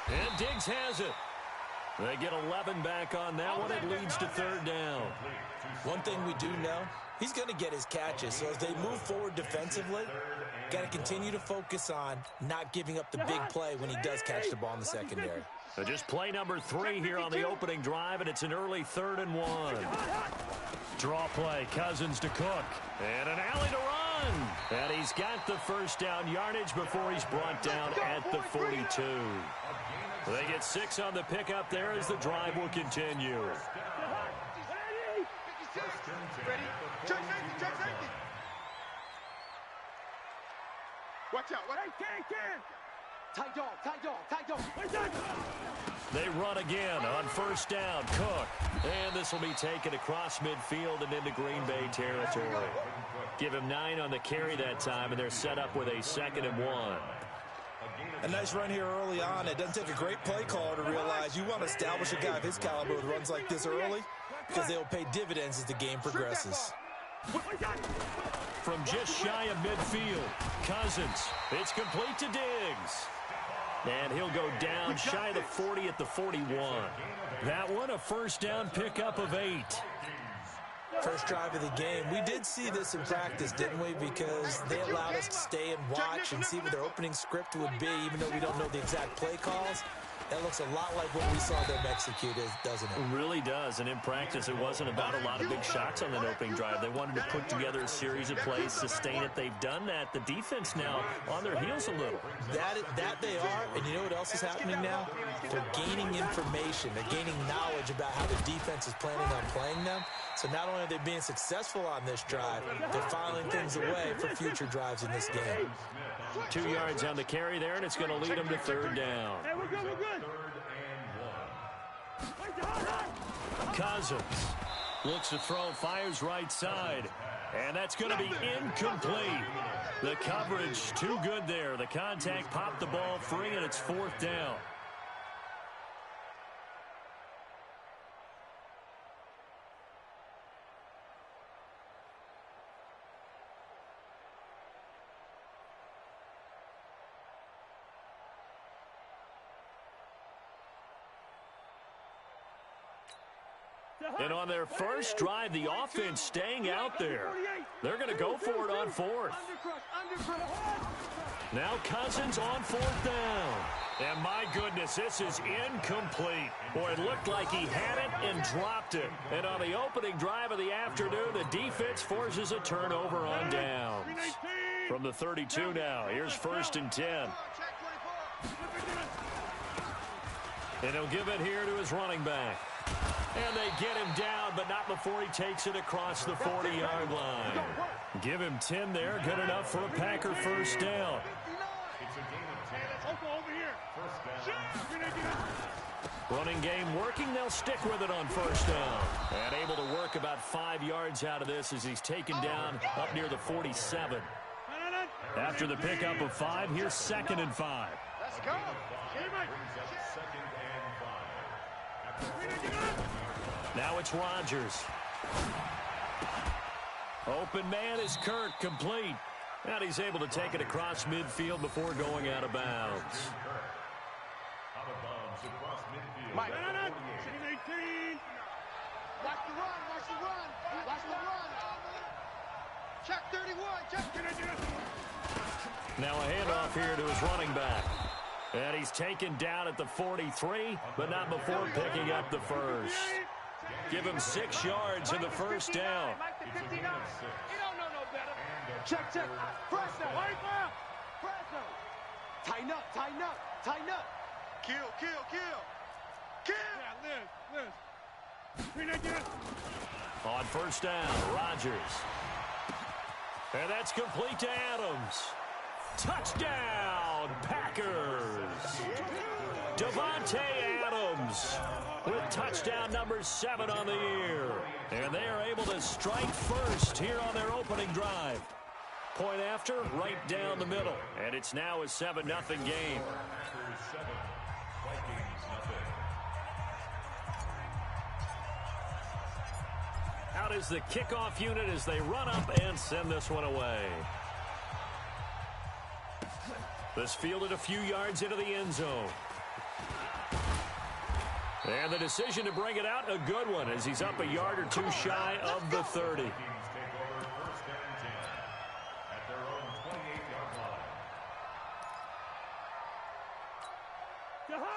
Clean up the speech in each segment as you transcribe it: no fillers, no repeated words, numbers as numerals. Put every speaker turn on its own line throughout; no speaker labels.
And Diggs has it. They get 11 back on that one. It leads to third down.
One thing we do know, he's going to get his catches. So as they move forward defensively, got to continue to focus on not giving up the big play when he does catch the ball in the secondary.
So just play number 3 here on the opening drive, and it's an early 3rd and 1. Draw play, Cousins to Cook. And an alley to run. And he's got the first down yardage before he's brought down at the 42. They get 6 on the pickup there as the drive will continue.
Ready? Check safety. Watch out. Tight dog.
They run again on first down. Cook. And this will be taken across midfield and into Green Bay territory. Give him 9 on the carry that time, and they're set up with a 2nd and 1.
A nice run here early on. It doesn't take a great play caller to realize you want to establish a guy of his caliber with runs like this early because they'll pay dividends as the game progresses.
From just shy of midfield, Cousins. It's complete to Diggs. And he'll go down shy of the 40 at the 41. That one a first down pickup of 8.
First drive of the game. We did see this in practice, didn't we? Because they allowed us to stay and watch and see what their opening script would be, even though we don't know the exact play calls. That looks a lot like what we saw them execute, doesn't it?
It really does. And in practice, it wasn't about a lot of big shots on that opening drive. They wanted to put together a series of plays, sustain it. They've done that. The defense now on their heels a little.
That they are. And you know what else is happening now? They're gaining information. They're gaining knowledge about how the defense is planning on playing them. So not only are they being successful on this drive, they're filing things away for future drives in this game.
2 yards on the carry there, and it's going to lead them to third down.
Hey, we're good.
Cousins looks to throw, fires right side, and that's going to be incomplete. The coverage too good there. The contact popped the ball free, and it's 4th down. And on their first drive, the offense staying out there. They're going to go for it on 4th. Now Cousins on 4th down. And my goodness, this is incomplete. Boy, it looked like he had it and dropped it. And on the opening drive of the afternoon, the defense forces a turnover on downs. From the 32 now, here's 1st and 10. And he'll give it here to his running back. And they get him down, but not before he takes it across the 40-yard line. Give him 10 there. Good enough for a Packer first down. Running game working. They'll stick with it on first down. And able to work about 5 yards out of this as he's taken down up near the 47. After the pickup of 5, here's 2nd and 5.
Let's go.
Now it's Rodgers. Open man is Kirk, complete. And he's able to take it across midfield before going out of bounds.
Mike. 18. Watch the run. Check 31.
Now a handoff here to his running back. And he's taken down at the 43, but not before picking up the first. Give him 6 yards in the first down.
You don't know no better. Check. Fresno. Tighten up. Kill.
Yeah, on first down, Rodgers. And that's complete to Adams. Touchdown, Packers. Davante Adams with touchdown number 7 on the year. And they are able to strike first here on their opening drive. Point after, right down the middle. And it's now a 7-0 game. Out is the kickoff unit as they run up and send this one away. This fielded a few yards into the end zone. And the decision to bring it out, a good one, as he's up a yard or two shy of the 30.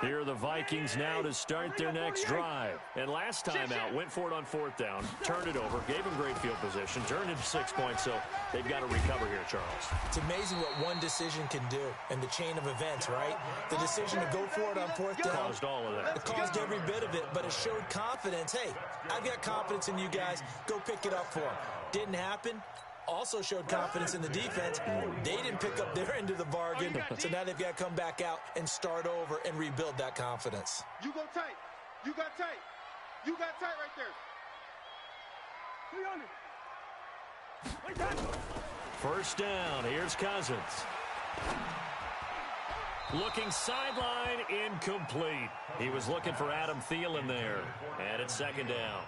Here are the Vikings now to start their next drive. And last time out, went for it on 4th down, turned it over, gave them great field position, turned into 6 points, so they've got to recover here, Charles.
It's amazing what one decision can do in the chain of events, right? The decision to go for it on 4th down.
Caused all of that.
It caused every bit of it, but it showed confidence. Hey, I've got confidence in you guys. Go pick it up for them. Didn't happen. Also showed confidence in the defense. They didn't pick up their end of the bargain, so now they've got to come back out and start over and rebuild that confidence.
You go tight. You got tight. You got tight right there. 300.
First down. Here's Cousins. Looking sideline, incomplete. He was looking for Adam Thielen there. And it's 2nd down.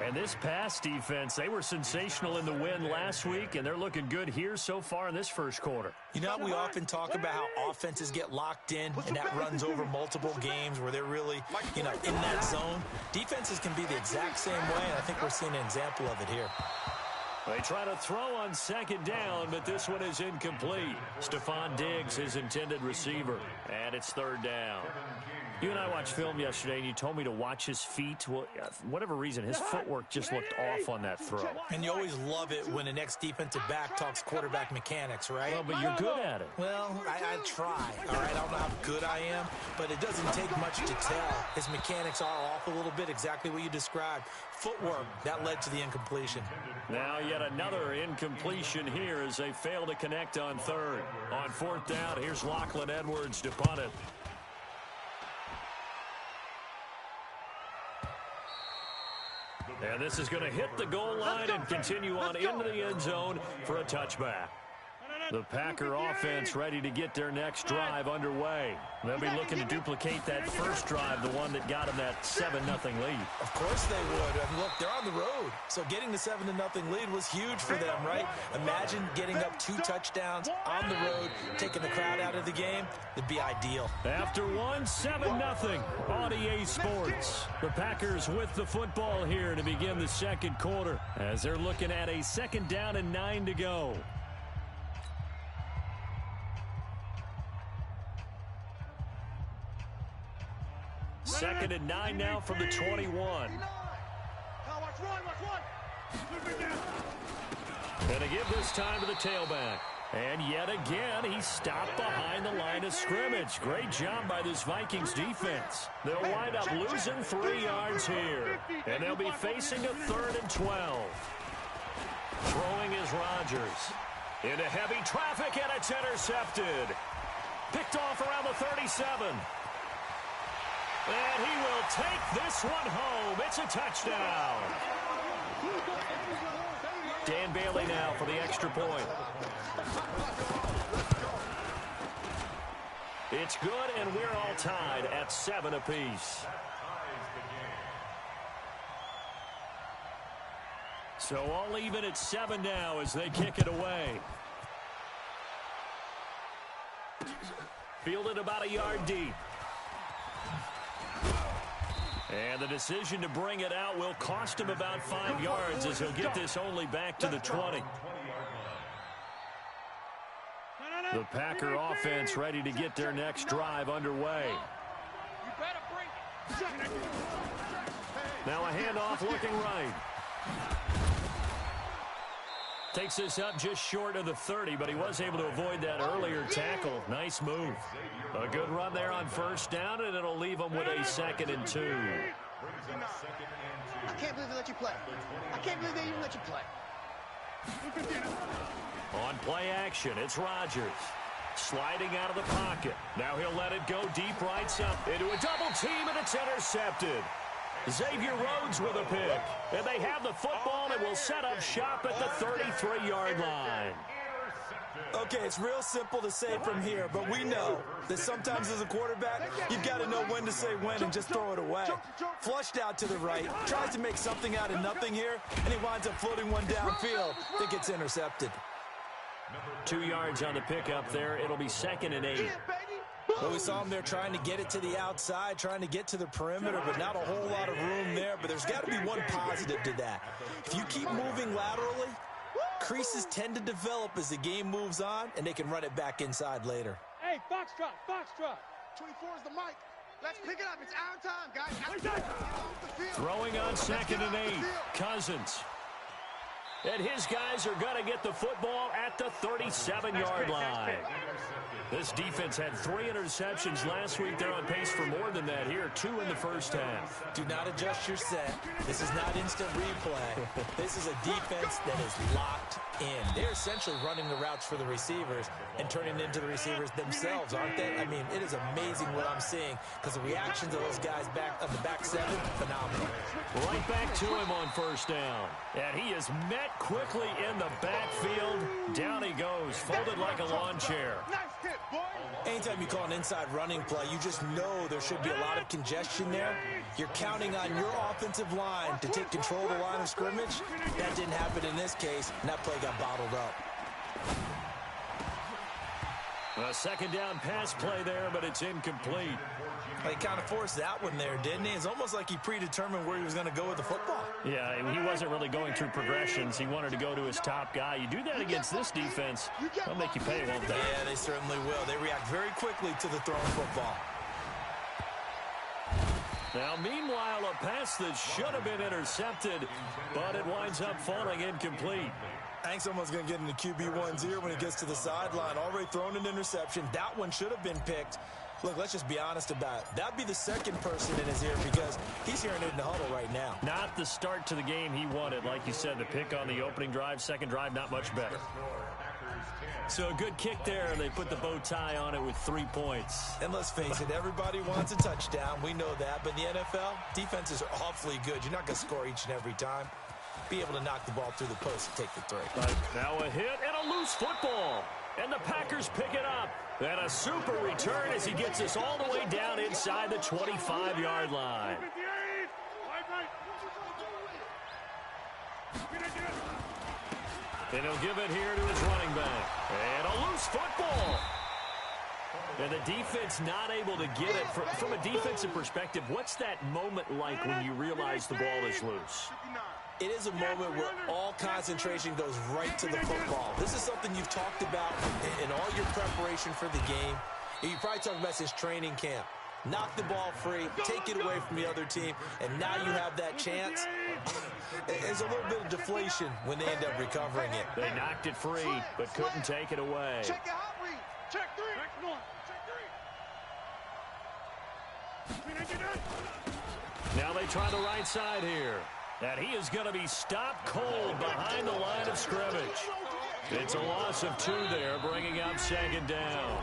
And this pass defense, they were sensational in the win last week, and they're looking good here so far in this first quarter.
You know, we often talk about how offenses get locked in, and that runs over multiple games where they're really, in that zone. Defenses can be the exact same way, and I think we're seeing an example of it here.
They try to throw on 2nd down, but this one is incomplete. Stephon Diggs, his intended receiver, and it's 3rd down. You and I watched film yesterday, and you told me to watch his feet. Well, for whatever reason, his footwork just looked off on that throw.
And you always love it when the next defensive back talks quarterback mechanics, right?
Well, but you're good at it.
Well, I try, all right? I don't know how good I am, but it doesn't take much to tell. His mechanics are off a little bit, exactly what you described. Footwork, that led to the incompletion.
Now yet another incompletion here as they fail to connect on 3rd. On 4th down, here's Lachlan Edwards to punt it. And this is going to hit the goal line and continue on into the end zone for a touchback. The Packer offense ready to get their next drive underway. They'll be looking to duplicate that first drive, the one that got them that 7-0 lead.
Of course they would. I mean, look, they're on the road. So getting the 7-0 lead was huge for them, right? Imagine getting up 2 touchdowns on the road, taking the crowd out of the game. It'd be ideal.
After one, 7-0 on EA Sports. The Packers with the football here to begin the second quarter as they're looking at a 2nd down and 9 to go. Second and 9 now from the 21. And a give this time to the tailback. And yet again, he stopped behind the line of scrimmage. Great job by this Vikings defense. They'll wind up losing 3 yards here. And they'll be facing a 3rd and 12. Throwing is Rodgers. Into heavy traffic, and it's intercepted. Picked off around the 37. And he will take this one home. It's a touchdown. Dan Bailey now for the extra point. It's good, and we're all tied at 7 apiece. So all even at 7 now as they kick it away. Fielded about a yard deep. And the decision to bring it out will cost him about 5 yards as he'll get this only back to the 20. The Packer offense ready to get their next drive underway. Now a handoff looking right. Takes this up just short of the 30, but he was able to avoid that earlier tackle. Nice move. A good run there on first down, and it'll leave him with a 2nd and 2.
I can't believe they let you play. I can't believe they even let you play.
On play action, it's Rodgers. Sliding out of the pocket. Now he'll let it go deep right side into a double team, and it's intercepted. Xavier Rhodes with a pick. And they have the football and will set up shop at the 33-yard line.
Okay, it's real simple to say from here, but we know that sometimes as a quarterback, you've got to know when to say when and just throw it away. Flushed out to the right, tries to make something out of nothing here, and he winds up floating one downfield that gets intercepted.
2 yards on the pickup there. It'll be 2nd and 8.
Well, we saw him there trying to get it to the outside, trying to get to the perimeter, but not a whole lot of room there. But there's got to be one positive to that. If you keep moving laterally, creases tend to develop as the game moves on, and they can run it back inside later.
Hey, foxtrot, foxtrot.
24 is the mic. Let's pick it up. It's our time, guys. Get off the field.
Throwing on 2nd and 8. Cousins. And his guys are going to get the football at the 37-yard line. This defense had 3 interceptions last week. They're on pace for more than that here. 2 in the first half.
Do not adjust your set. This is not instant replay. This is a defense that is locked in. They're essentially running the routes for the receivers and turning it into the receivers themselves, aren't they? I mean, it is amazing what I'm seeing because the reactions of those guys back on the back 7, phenomenal.
Right back to him on 1st down. And he is met quickly in the backfield. Down he goes, folded like a lawn chair.
Nice hit, boy.
Anytime you call an inside running play, you just know there should be a lot of congestion there. You're counting on your offensive line to take control of the line of scrimmage. That didn't happen in this case, and that play got bottled up.
A 2nd down pass play there, but it's incomplete.
He kind of forced that one there, didn't he? It's almost like he predetermined where he was going to go with the football.
Yeah, he wasn't really going through progressions. He wanted to go to his top guy. You do that against this defense, they'll make you pay, won't they?
Yeah, they certainly will. They react very quickly to the thrown football.
Now, meanwhile, a pass that should have been intercepted, but it winds up falling incomplete.
I think someone's going to get into QB1's ear when he gets to the sideline. Already thrown an interception. That one should have been picked. Look, let's just be honest about it. That'd be the second person in his ear because he's hearing it in the huddle right now.
Not the start to the game he wanted. Like you said, the pick on the opening drive, 2nd drive, not much better. So a good kick there. They put the bow tie on it with 3 points.
And let's face it, everybody wants a touchdown. We know that. But in the NFL, defenses are awfully good. You're not going to score each and every time. Be able to knock the ball through the post and take the 3.
Now a hit and a loose football. And the Packers pick it up. And a super return as he gets us all the way down inside the 25-yard line. And he'll give it here to his running back. And a loose football. And the defense not able to get it. From a defensive perspective, what's that moment like when you realize the ball is loose?
It is a moment where all concentration goes right to the football. This is something you've talked about in all your preparation for the game. You probably talked about since training camp. Knock the ball free, take it away from the other team, and now you have that chance. There's a little bit of deflation when they end up recovering it.
They knocked it free, but couldn't take it away.
Check your hot read.
Check 3. Next one. Check 3.
Now they try the right side here. And he is going to be stopped cold behind the line of scrimmage. It's a loss of 2 there, bringing up 2nd down.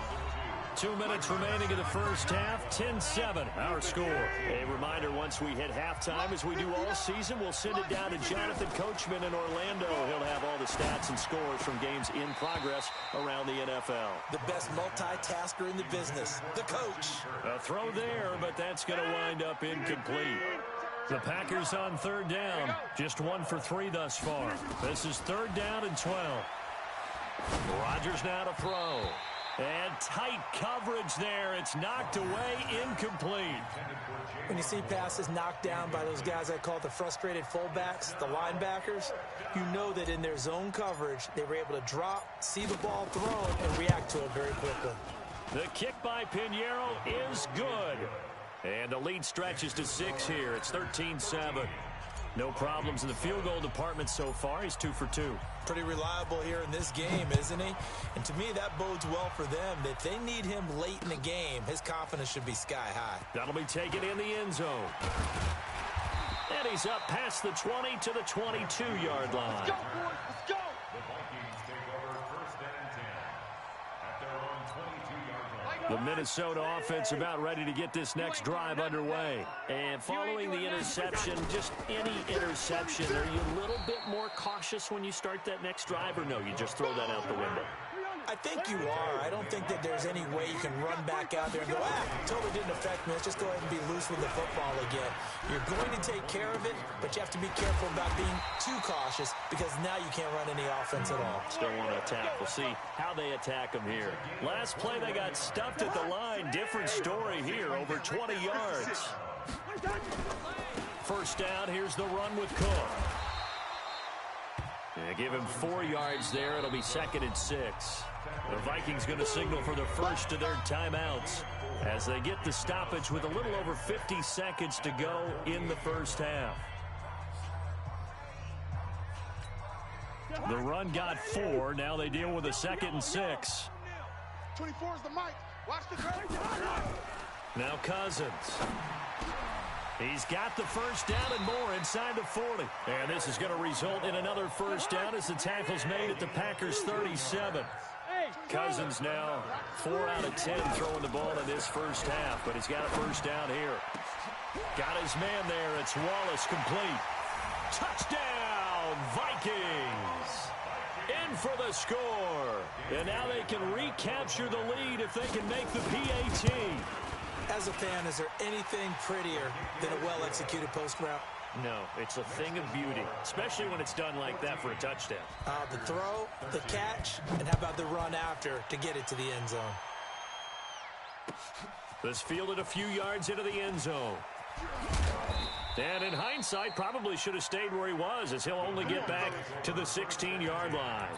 2 minutes remaining in the first half, 10-7, our score. A reminder, once we hit halftime, as we do all season, we'll send it down to Jonathan Coachman in Orlando. He'll have all the stats and scores from games in progress around the NFL.
The best multitasker in the business, the coach.
A throw there, but that's going to wind up incomplete. The Packers on 3rd down, just 1 for 3 thus far. This is 3rd down and 12. Rodgers now to throw. And tight coverage there. It's knocked away, incomplete.
When you see passes knocked down by those guys I call the frustrated fullbacks, the linebackers, you know that in their zone coverage, they were able to drop, see the ball thrown, and react to it very quickly.
The kick by Pinheiro is good. And the lead stretches to 6 here. It's 13-7. No problems in the field goal department so far. He's 2 for 2.
Pretty reliable here in this game, isn't he? And to me, that bodes well for them. If they need him late in the game, his confidence should be sky high.
That'll be taken in the end zone. And he's up past the 20 to the 22-yard line.
Let's go, boys. Let's go.
The Minnesota offense about ready to get this next drive underway. And following the interception, just any interception, are you a little bit more cautious when you start that next drive, or no, you just throw that out the window?
I think you are. I don't think that there's any way you can run back out there and go, totally didn't affect me. Let's just go ahead and be loose with the football again. You're going to take care of it, but you have to be careful about being too cautious because now you can't run any offense at all.
Still want to attack. We'll see how they attack them here. Last play, they got stuffed at the line. Different story here, over 20 yards. First down, here's the run with Cook. Yeah, give him 4 yards there. It'll be 2nd and 6. The Vikings going to signal for the first of their timeouts as they get the stoppage with a little over 50 seconds to go in the first half. The run got 4. Now they deal with a 2nd and 6.
24 is the mic. Watch the curve.
Now Cousins. He's got the first down and more inside the 40. And this is going to result in another first down as the tackle's made at the Packers' 37. Cousins now 4 out of 10 throwing the ball in this first half, but he's got a first down here. Got his man there. It's Wallace complete. Touchdown, Vikings. In for the score. And now they can recapture the lead if they can make the PAT.
As a fan, is there anything prettier than a well-executed post route?
No, it's a thing of beauty, especially when it's done like that for a touchdown.
The throw, the catch, and how about the run after to get it to the end zone?
This fielded a few yards into the end zone. And in hindsight, probably should have stayed where he was as he'll only get back to the 16-yard line.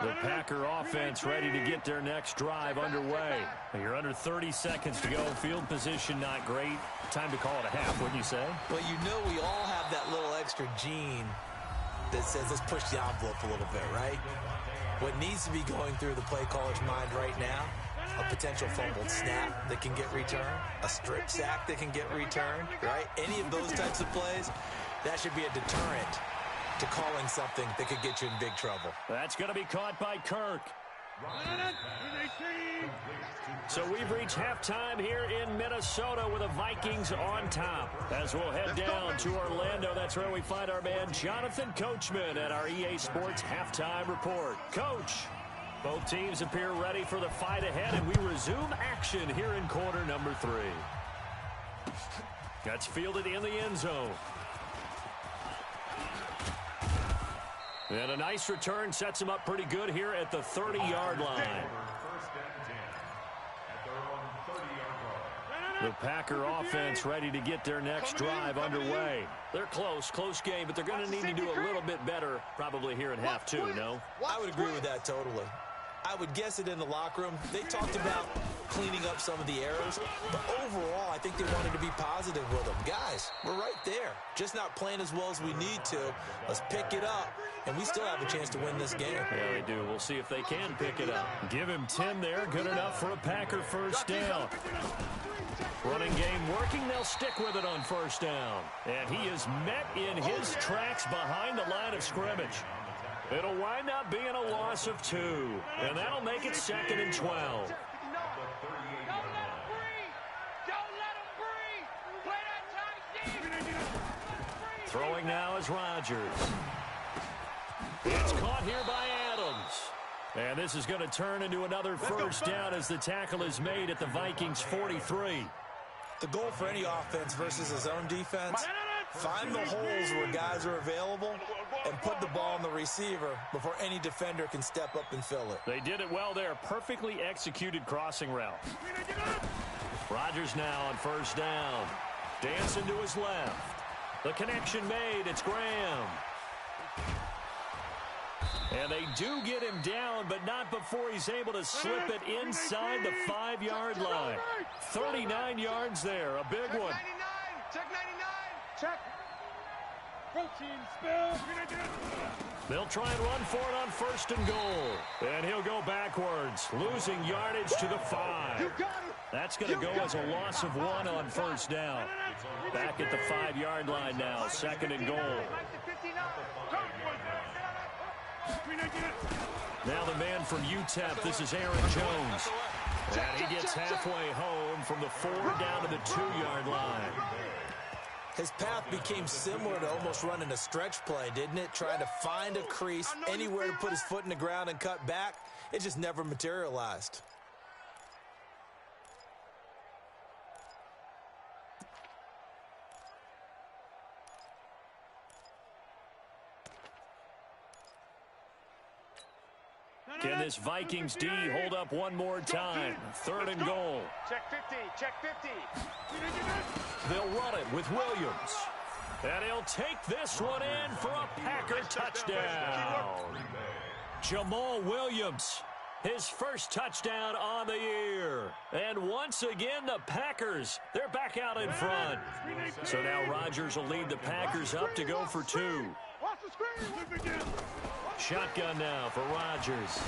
The Packer offense ready to get their next drive underway. You're under 30 seconds to go. Field position not great. Time to call it a half, wouldn't you say?
Well, you know we all have that little extra gene that says let's push the envelope a little bit, right? What needs to be going through the play caller's mind right now, a potential fumbled snap that can get returned, a strip sack that can get returned, right? Any of those types of plays, that should be a deterrent to calling something that could get you in big trouble.
That's going to be caught by Kirk. So we've reached halftime here in Minnesota with the Vikings on top. As we'll head down to Orlando, that's where we find our man Jonathan Coachman at our EA Sports Halftime Report. Coach, both teams appear ready for the fight ahead, and we resume action here in quarter number 3. That's fielded in the end zone. And a nice return sets him up pretty good here at the 30-yard line. The Packer offense ready to get their next drive underway. They're close game, but they're going to need to do a little bit better probably here in half 2, no?
I would agree with that totally. I would guess it in the locker room. They talked about cleaning up some of the errors, but overall, I think they wanted to be positive with them. Guys, we're right there. Just not playing as well as we need to. Let's pick it up, and we still have a chance to win this game.
Yeah, they do. We'll see if they can pick it up. Give him 10 there. Good enough for a Packer first down. Running game working. They'll stick with it on first down. And he is met in his tracks behind the line of scrimmage. It'll wind up being a loss of 2. And that'll make it 2nd and 12. Throwing now is Rodgers. It's caught here by Adams. And this is going to turn into another first down as the tackle is made at the Vikings' 43.
The goal for any offense versus his own defense, find the holes where guys are available and put the ball on the receiver before any defender can step up and fill it.
They did it well there. Perfectly executed crossing route. Rodgers now on first down. Dancing to his left. The connection made. It's Graham. And they do get him down, but not before he's able to slip it inside the 5-yard line. 39 yards there. A big one.
Check 99.
Check. Protein spill.
They'll try and run for it on first and goal. And he'll go backwards, losing yardage to the 5. That's going to go as a loss of 1 on first down. Back at the 5-yard line now, 2nd and goal. Now the man from UTEP, this is Aaron Jones. And he gets halfway home from the 4 down to the 2-yard line.
His path became similar to almost running a stretch play, didn't it? Trying to find a crease, anywhere to put his foot in the ground and cut back. It just never materialized.
Can this Vikings D hold up one more time? 3rd and goal.
Check 50, check 50.
They'll run it with Williams. And he'll take this one in for a Packer touchdown. Jamal Williams, his first touchdown on the year. And once again, the Packers, they're back out in front. So now Rodgers will lead the Packers up to go for 2.
Watch the screen.
Shotgun now for Rodgers.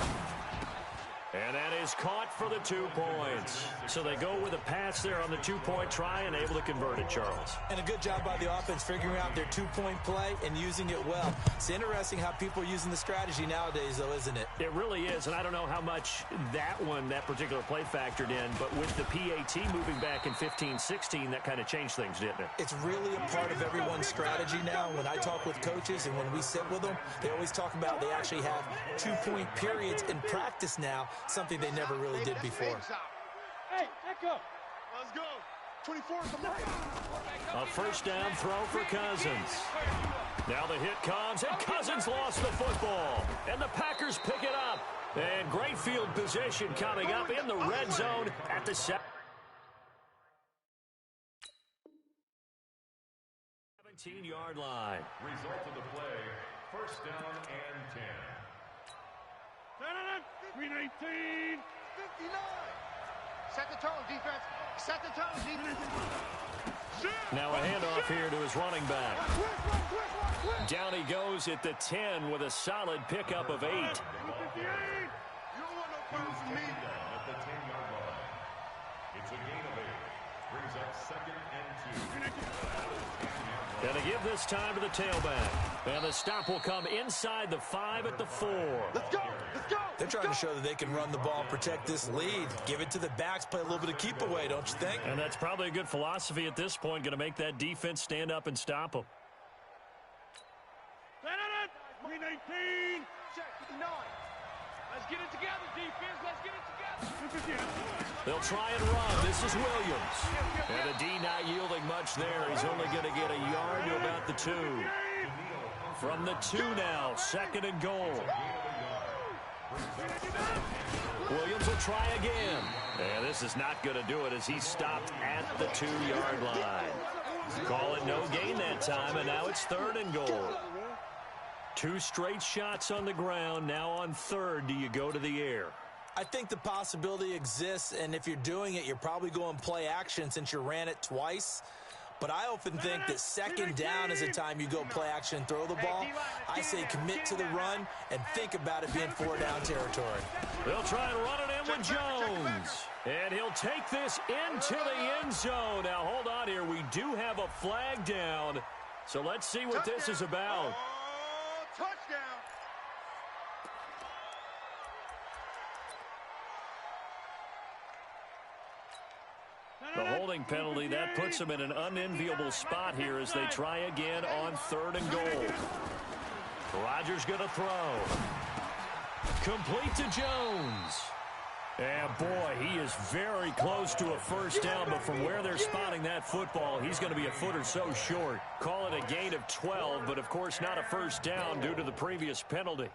And that is caught for the 2 points. So they go with a pass there on the 2-point try and able to convert it, Charles.
And a good job by the offense figuring out their 2-point play and using it well. It's interesting how people are using the strategy nowadays, though, isn't it?
It really is, and I don't know how much that particular play factored in, but with the PAT moving back in 15-16, that kind of changed things, didn't it?
It's really a part of everyone's strategy now. When I talk with coaches and when we sit with them, they always talk about they actually have 2-point periods in practice now, something they never really did before.
Hey, echo.
Let's go. 24.
A first down throw for Cousins. Now the hit comes, and Cousins lost the football. And the Packers pick it up. And great field position coming up in the red zone at the 17-yard line.
Result of the play, first down and 10.
319.
59. Set the tone, defense. Set the tone, defense.
Now a handoff here to his running back. Down he goes at the 10 with a solid pickup of 8.
You don't want no problems from me.
At the 10-yard line. It's a gain of 8. Brings up 2nd and 2.
And to give this time to the tailback. And the stop will come inside the 5 at the 4.
Let's go. Let's go.
They're trying to show that they can run the ball and protect this lead. Give it to the backs, play a little bit of keep away, don't you think?
And that's probably a good philosophy at this point, going to make that defense stand up and stop them.
319.
Check 59.
Let's get it together, defense. Let's get it together.
They'll try and run. This is Williams. And the D not yielding much there. He's only going to get a yard to about the 2. From the 2 now, 2nd and goal. Williams will try again. And this is not going to do it as he's stopped at the 2-yard line. Call it no gain that time, and now it's 3rd and goal. 2 straight shots on the ground. Now on 3rd, do you go to the air?
I think the possibility exists, and if you're doing it, you're probably going play action since you ran it twice. But I often think that 2nd down is the time you go play action and throw the ball. I say commit to the run and think about it being 4-down territory.
They'll try and run it in with Jones. And he'll take this into the end zone. Now, hold on here. We do have a flag down. So let's see what this is about.
Touchdown.
The holding penalty, that puts them in an unenviable spot here as they try again on 3rd and goal. Rodgers going to throw. Complete to Jones. And boy, he is very close to a first down, but from where they're spotting that football, he's going to be a foot or so short. Call it a gain of 12, but of course not a first down due to the previous penalty.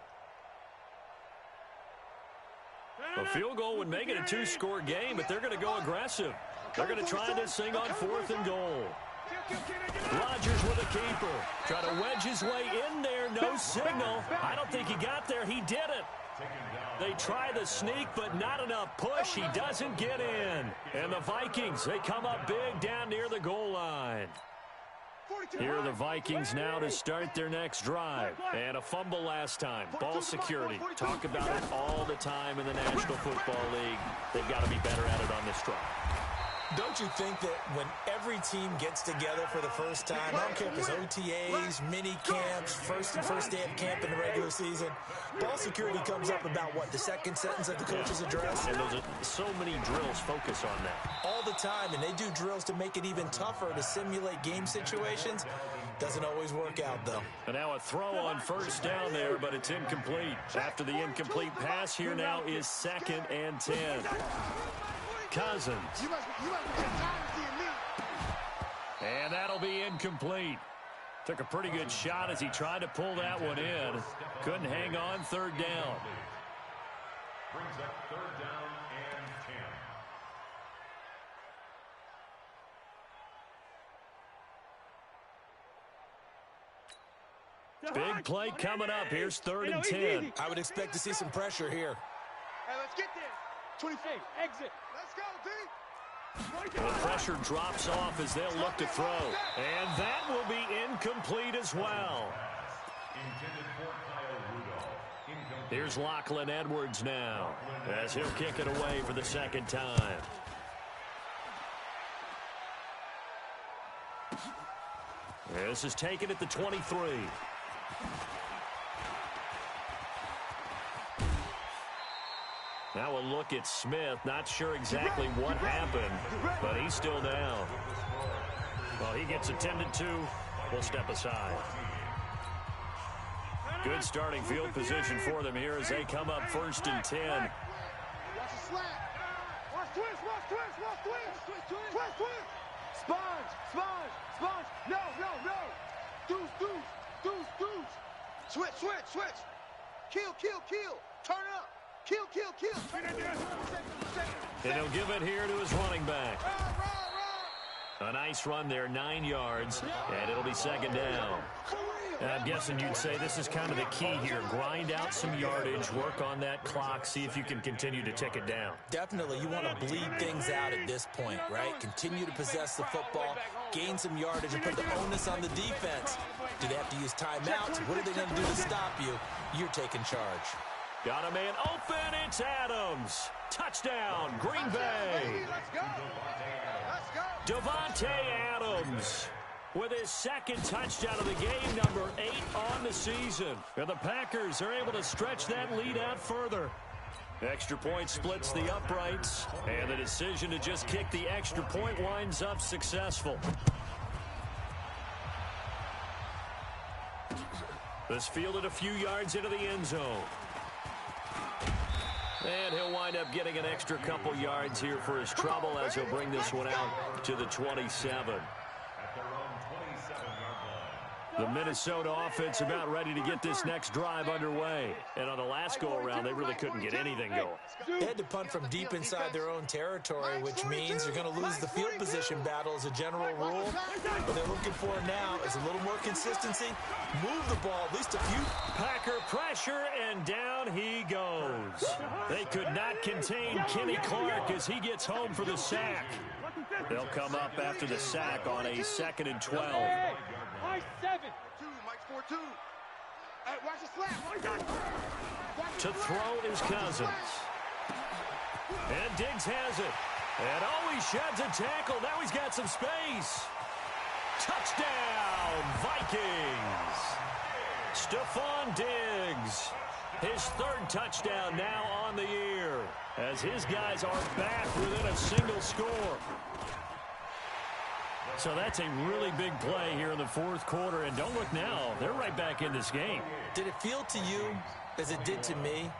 A field goal would make it a 2-score game, but they're going to go aggressive. They're going to try this thing on 4th and goal. Rodgers with a keeper. Try to wedge his way in there. No signal. I don't think he got there. He did it. They try the sneak, but not enough push. He doesn't get in. And the Vikings, they come up big down near the goal line. Here are the Vikings now to start their next drive. And a fumble last time. Ball security. Talk about it all the time in the National Football League. They've got to be better at it on this drive.
Don't you think that when every team gets together for the first time, I don't care if it's OTAs, mini camps, first day of camp in the regular season, ball security comes up about, what, the second sentence of the coach's address?
And those are so many drills focus on that.
All the time, and they do drills to make it even tougher to simulate game situations. Doesn't always work out, though.
And now a throw on first down there, but it's incomplete. After the incomplete pass, here now is 2nd and 10. Cousins. And that'll be incomplete. Took a pretty good shot as he tried to pull that one in. Couldn't hang on, 3rd down.
Brings up 3rd down and 10.
Big play coming up. Here's 3rd and 10.
I would expect to see some pressure here.
Hey, let's get there.
28, exit.
Let's go, D.
The pressure drops off as they'll look to throw. And that will be incomplete as well.
Intended for Kyle Rudolph. Incomplete.
Here's Lachlan Edwards now as he'll kick it away for the 2nd time. This is taken at the 23. Now a look at Smith. Not sure exactly what happened, but he's still down. Well, he gets attended to. We'll step aside. Good starting field position for them here as they come up 1st and 10.
Watch the slant. Watch twist, watch twist, watch twist. Twist, twist. Sponge, sponge, sponge. No, no, no. Deuce, deuce, deuce, deuce. Switch, switch, switch. Kill, kill, kill. Turn up. Kill, kill, kill.
And he'll give it here to his running back. A nice run there, 9 yards, and it'll be 2nd down. I'm guessing you'd say this is kind of the key here. Grind out some yardage, work on that clock, see if you can continue to tick it down.
Definitely, you want to bleed things out at this point, right? Continue to possess the football, gain some yardage, and put the onus on the defense. Do they have to use timeouts? What are they going to do to stop you? You're taking charge.
Got a man open, it's Adams. Touchdown, Green Bay.
Let's go. Let's go.
Devontae Adams with his 2nd touchdown of the game, number 8 on the season. And the Packers are able to stretch that lead out further. Extra point splits the uprights, and the decision to just kick the extra point winds up successful. This fielded a few yards into the end zone. And he'll wind up getting an extra couple yards here for his trouble as he'll bring this one out to the 27. The Minnesota offense about ready to get this next drive underway. And on the last go-around, they really couldn't get anything going.
They had to punt from deep inside their own territory, which means you're going to lose the field position battle as a general rule. What they're looking for now is a little more consistency. Move the ball at least a few.
Packer pressure, and down he goes. They could not contain Kenny Clark as he gets home for the sack. They'll come up after the sack on a 2nd and 12.
Mike 7.
Mike's 4-2. Hey, watch the slap.
To throw is Cousins. And Diggs has it. And he sheds a tackle. Now he's got some space. Touchdown, Vikings. Stephon Diggs. His 3rd touchdown now on the year as his guys are back within a single score. So that's a really big play here in the 4th quarter. And don't look now, they're right back in this game.
Did it feel to you, as it did to me,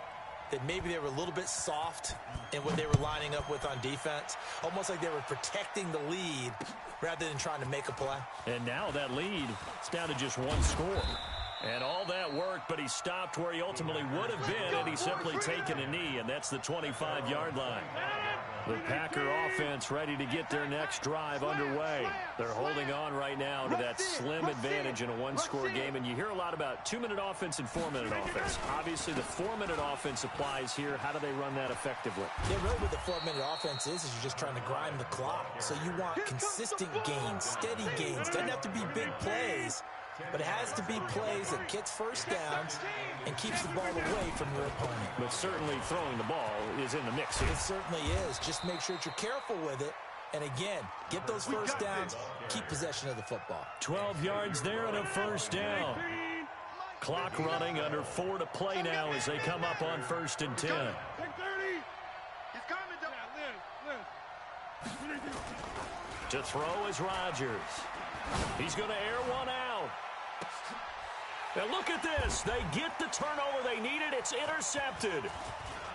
that maybe they were a little bit soft in what they were lining up with on defense? Almost like they were protecting the lead rather than trying to make a play.
And now that lead is down to just 1 score. And all that worked, but he stopped where he ultimately would have been had he simply taken a knee, and that's the 25-yard line. The Packer offense ready to get their next drive underway. They're holding on right now to that slim advantage in a 1-score game, and you hear a lot about 2-minute offense and 4-minute offense. Obviously, the 4-minute offense applies here. How do they run that effectively?
Yeah, really what the 4-minute offense is you're just trying to grind the clock. So you want consistent gains, steady gains. Doesn't have to be big plays, but it has to be plays that gets first downs and keeps the ball away from your opponent.
But certainly throwing the ball is in the mix here.
It certainly is. Just make sure that you're careful with it And again, get those first downs, keep possession of the football.
12 yards there and a first down. Clock running, under 4 to play now as they come up on 1st and 10.
Take 30. He's coming,
To throw is Rodgers. He's going to air one out. And look at this. They get the turnover they needed. It's intercepted.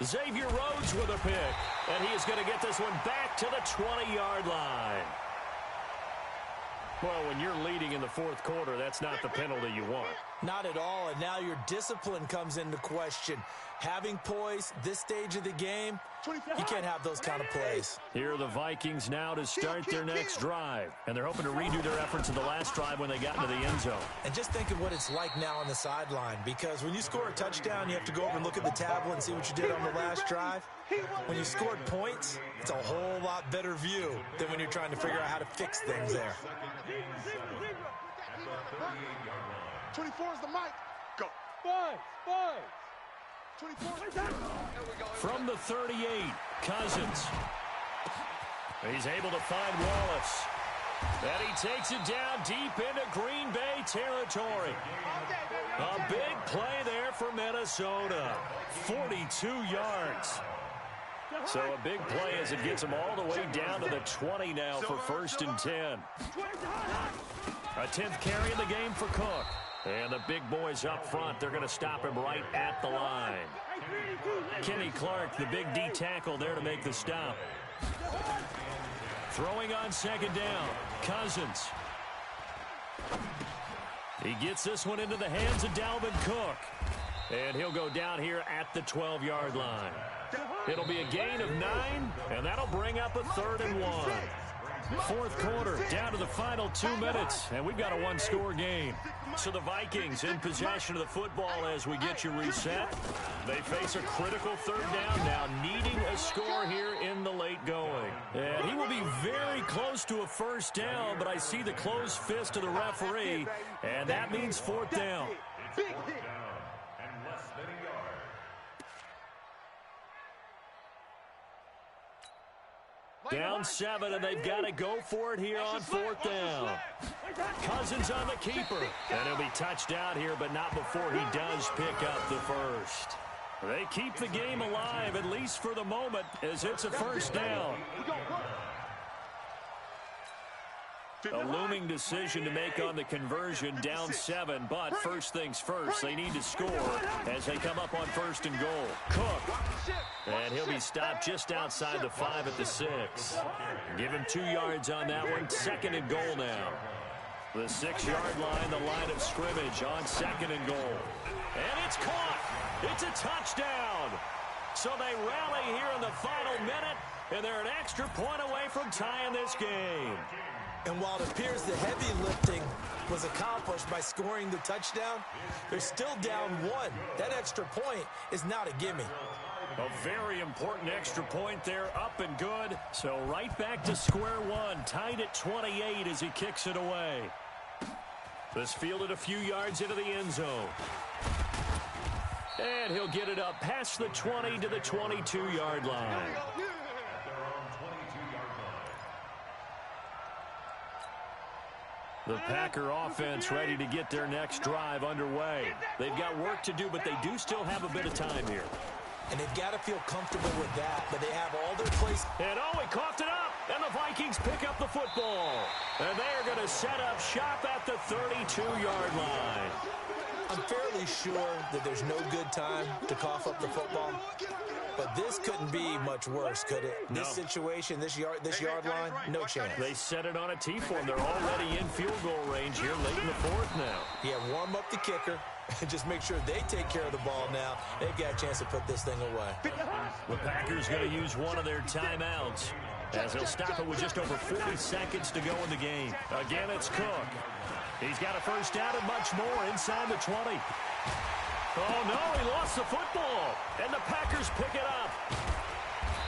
Xavier Rhodes with a pick. And he is going to get this one back to the 20-yard line. Well, when you're leading in the 4th quarter, that's not the penalty you want.
Not at all, and now your discipline comes into question. Having poise this stage of the game, you can't have those kind of plays.
Here are the Vikings now to start their next drive. And they're hoping to redo their efforts in the last drive when they got into the end zone.
And just think of what it's like now on the sideline, because when you score a touchdown, you have to go over and look at the tablet and see what you did on the last drive. When you scored points, it's a whole lot better view than when you're trying to figure out how to fix things there.
24 is the mic. Go. 24.
From the 38, Cousins. He's able to find Wallace. And he takes it down deep into Green Bay territory. A big play there for Minnesota. 42 yards. So a big play as it gets them all the way down to the 20 now for 1st and 10. A 10th carry in the game for Cook. And the big boys up front, they're going to stop him right at the line. Kenny Clark, the big D tackle there to make the stop. Throwing on 2nd down, Cousins. He gets this one into the hands of Dalvin Cook. And he'll go down here at the 12-yard line. It'll be a gain of 9, and that'll bring up a 3rd and 1. 4th quarter, down to the final 2 minutes, and we've got a 1-score game. So the Vikings in possession of the football as we get you reset. They face a critical 3rd down now, needing a score here in the late going. And he will be very close to a 1st down, but I see the closed fist of the referee, and that means 4th down.
Big hit.
Down 7, and they've got to go for it here on 4th down. Cousins on the keeper. And he'll be touched out here, but not before he does pick up the first. They keep the game alive, at least for the moment, as it's a 1st down. A looming decision to make on the conversion, down 7, but first things first, they need to score as they come up on 1st and goal. Cook, and he'll be stopped just outside the 5 at the 6. Give him 2 yards on that one, 2nd and goal now. The 6-yard line, the line of scrimmage on 2nd and goal. And it's caught. It's a touchdown. So they rally here in the final minute, and they're an extra point away from tying this game.
And while it appears the heavy lifting was accomplished by scoring the touchdown, they're still down 1. That extra point is not a gimme.
A very important extra point there, up and good. So right back to square one, tied at 28 as he kicks it away. This fielded a few yards into the end zone. And he'll get it up past the 20 to the 22-yard line. The Packer offense ready to get their next drive underway. They've got work to do, but they do still have a bit of time here.
And they've got to feel comfortable with that, but they have all their plays.
And oh, he coughed it up, and the Vikings pick up the football. And they are going to set up shop at the 32-yard line.
I'm fairly sure that there's no good time to cough up the football. But this couldn't be much worse, could it?
No.
This situation, this yard line, no chance.
They set it on a T-form. They're already in field goal range here late in the 4th now.
Yeah, warm up the kicker and just make sure they take care of the ball now. They've got a chance to put this thing away.
The Packers going to use one of their timeouts as they'll stop it with just over 40 seconds to go in the game. Again, it's Cook. He's got a first down and much more inside the 20. Oh, no, he lost the football, and the Packers pick it up.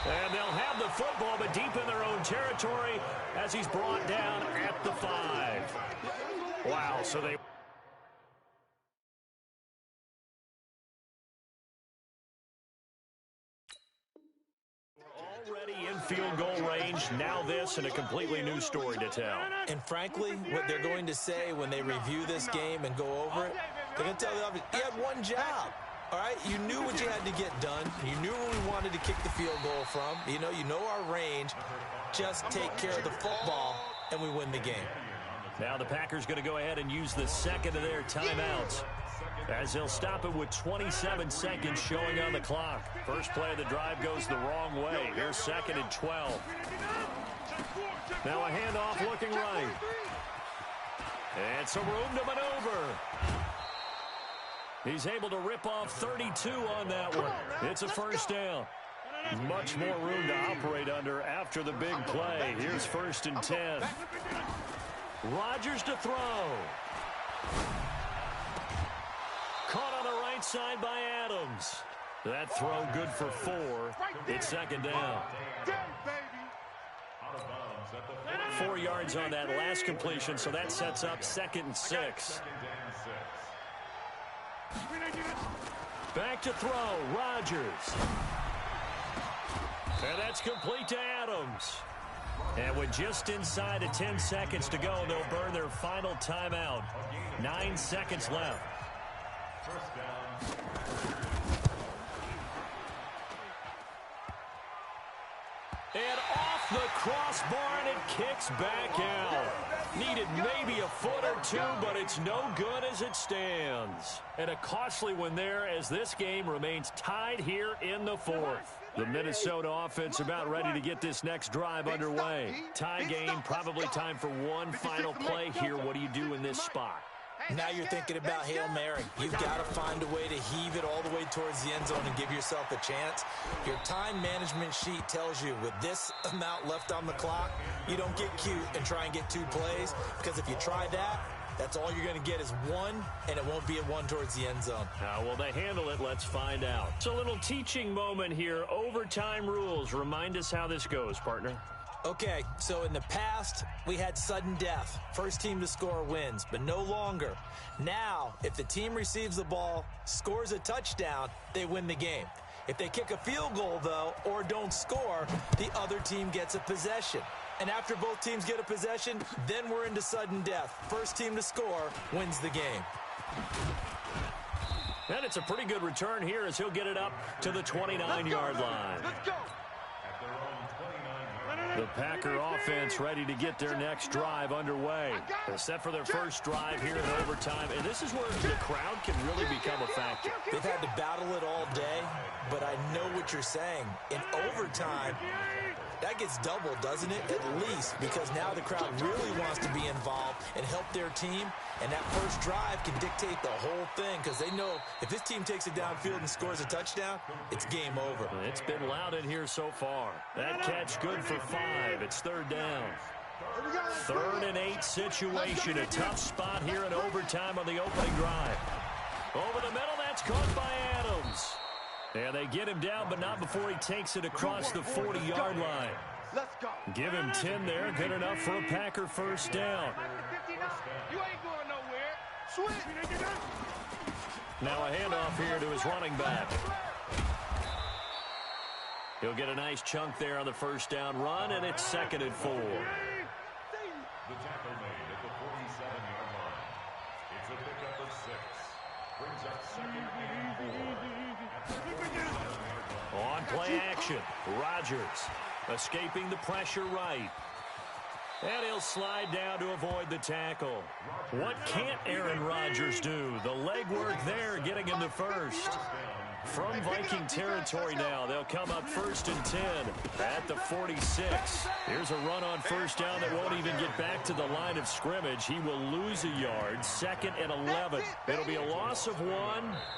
And they'll have the football, but deep in their own territory as he's brought down at the 5. Wow, so they... already in field goal range. Now this and a completely new story to tell.
And frankly, what they're going to say when they review this game and go over it, they're going to tell the offense, you had one job. All right, you knew what you had to get done. You knew where we wanted to kick the field goal from. You know our range. Just take care of the football, and we win the game.
Now the Packers going to go ahead and use the second of their timeouts, as they'll stop it with 27 seconds showing on the clock. First play of the drive goes the wrong way. Here's 2nd and 12. Now a handoff looking right. And some room to maneuver. He's able to rip off 32 on that one. It's a first down. Much more room to operate under after the big play. Here's 1st and 10. Rodgers to throw. Caught on the right side by Adams. That throw good for 4. It's 2nd down. 4 yards on that last completion, so that sets up 2nd and 6. Back to throw, Rodgers. And that's complete to Adams. And with just inside of 10 seconds to go, they'll burn their final timeout. 9 seconds left.
First down.
And off the crossbar, and it kicks back out. Needed maybe a foot or two, but it's no good as it stands. And a costly one there as this game remains tied here in the 4th. The Minnesota offense about ready to get this next drive underway. Tie game, probably time for one final play here. What do you do in this spot?
Now you're thinking about Hail Mary. You've got to find a way to heave it all the way towards the end zone and give yourself a chance. Your time management sheet tells you with this amount left on the clock, you don't get cute and try and get 2 plays, because if you try that, that's all you're going to get is 1, and it won't be a 1 towards the end zone.
How will they handle it? Let's find out. It's a little teaching moment here. Overtime rules. Remind us how this goes, partner.
Okay, so in the past, we had sudden death. First team to score wins, but no longer. Now, if the team receives the ball, scores a touchdown, they win the game. If they kick a field goal, though, or don't score, the other team gets a possession. And after both teams get a possession, then we're into sudden death. First team to score wins the game.
And it's a pretty good return here as he'll get it up to the 29-yard line.
Let's go.
The Packer offense ready to get their next drive underway. They're set for their first drive here in overtime, and this is where the crowd can really become a factor.
They've had to battle it all day, but I know what you're saying. In overtime, that gets doubled, doesn't it? At least, because now the crowd really wants to be involved and help their team, and that first drive can dictate the whole thing, because they know if this team takes it downfield and scores a touchdown, it's game over.
It's been loud in here so far. That catch good for 5. It's 3rd down. 3rd and 8 situation. A tough spot here in overtime on the opening drive. Over the middle, that's caught by Adams. And they get him down, but not before he takes it across the 40-yard line.
Let's go.
Give him 10 there. Good enough for a Packer first down.
You ain't going nowhere.
Switch.
Now a handoff here to his running back. He'll get a nice chunk there on the first down run, and it's 2nd and 4.
The tackle made at the 47-yard line. It's a pickup of 6. Brings up 2nd and 4.
On play action, Rodgers escaping the pressure right. And he'll slide down to avoid the tackle. What can't Aaron Rodgers do? The legwork there getting him to first. From Viking territory now, they'll come up 1st and 10 at the 46. Here's a run on first down that won't even get back to the line of scrimmage. He will lose a yard, 2nd and 11. It'll be a loss of 1,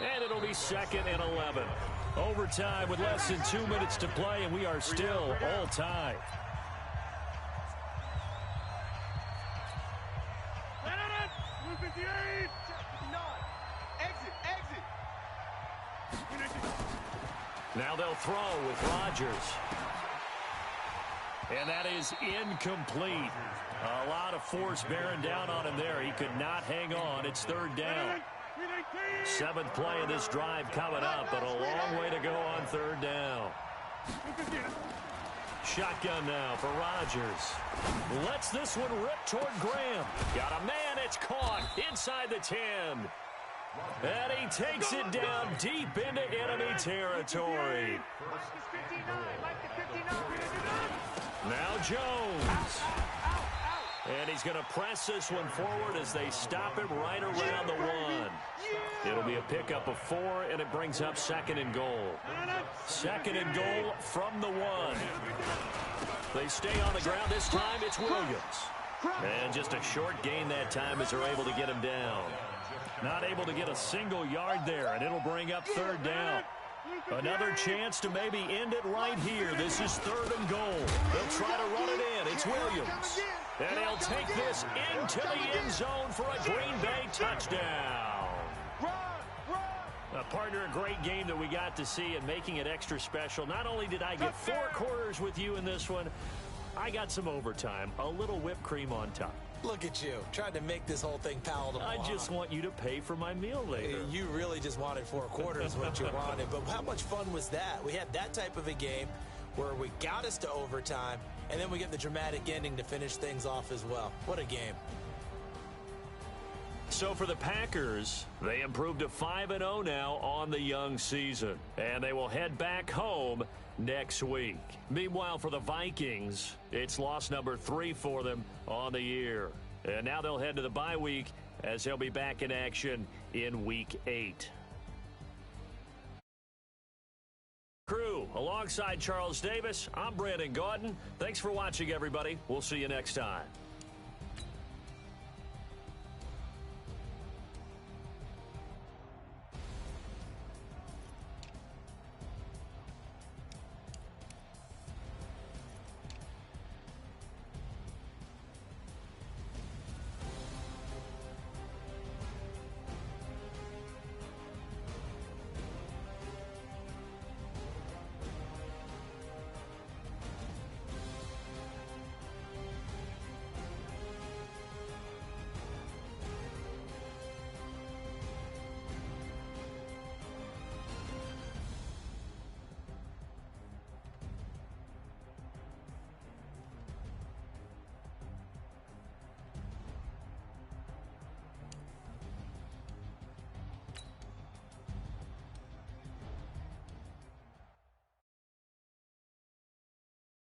and it'll be 2nd and 11. Overtime with less than 2 minutes to play, and we are still all tied. Now they'll throw with Rodgers. And that is incomplete. A lot of force bearing down on him there. He could not hang on. It's 3rd down. 7th play of this drive coming up, but a long way to go on 3rd down. Shotgun now for Rodgers. Lets this one rip toward Graham. Got a man. It's caught inside the 10. And he takes it down deep into enemy territory. Now Jones. And he's going to press this one forward as they stop him right around the 1. It'll be a pickup of 4, and it brings up 2nd and goal. 2nd and goal from the 1. They stay on the ground. This time it's Williams. And just a short gain that time as they're able to get him down. Not able to get a single yard there, and it'll bring up 3rd down. Another chance to maybe end it right here. This is 3rd and goal. They'll try to run it in. It's Williams. And he'll take this into the end zone for a Green Bay touchdown. Partner, a great game that we got to see and making it extra special. Not only did I get 4 quarters with you in this one, I got some overtime, a little whipped cream on top.
Look at you, trying to make this whole thing palatable.
I just want you to pay for my meal later.
You really just wanted 4 quarters what you wanted, but how much fun was that? We had that type of a game where we got us to overtime, and then we get the dramatic ending to finish things off as well. What a game.
So for the Packers, they improved to 5-0 now on the young season, and they will head back home next week. Meanwhile, for the Vikings, it's loss number 3 for them on the year. And now they'll head to the bye week as they'll be back in action in Week 8. Crew, alongside Charles Davis, I'm Brandon Gaudin. Thanks for watching, everybody. We'll see you next time.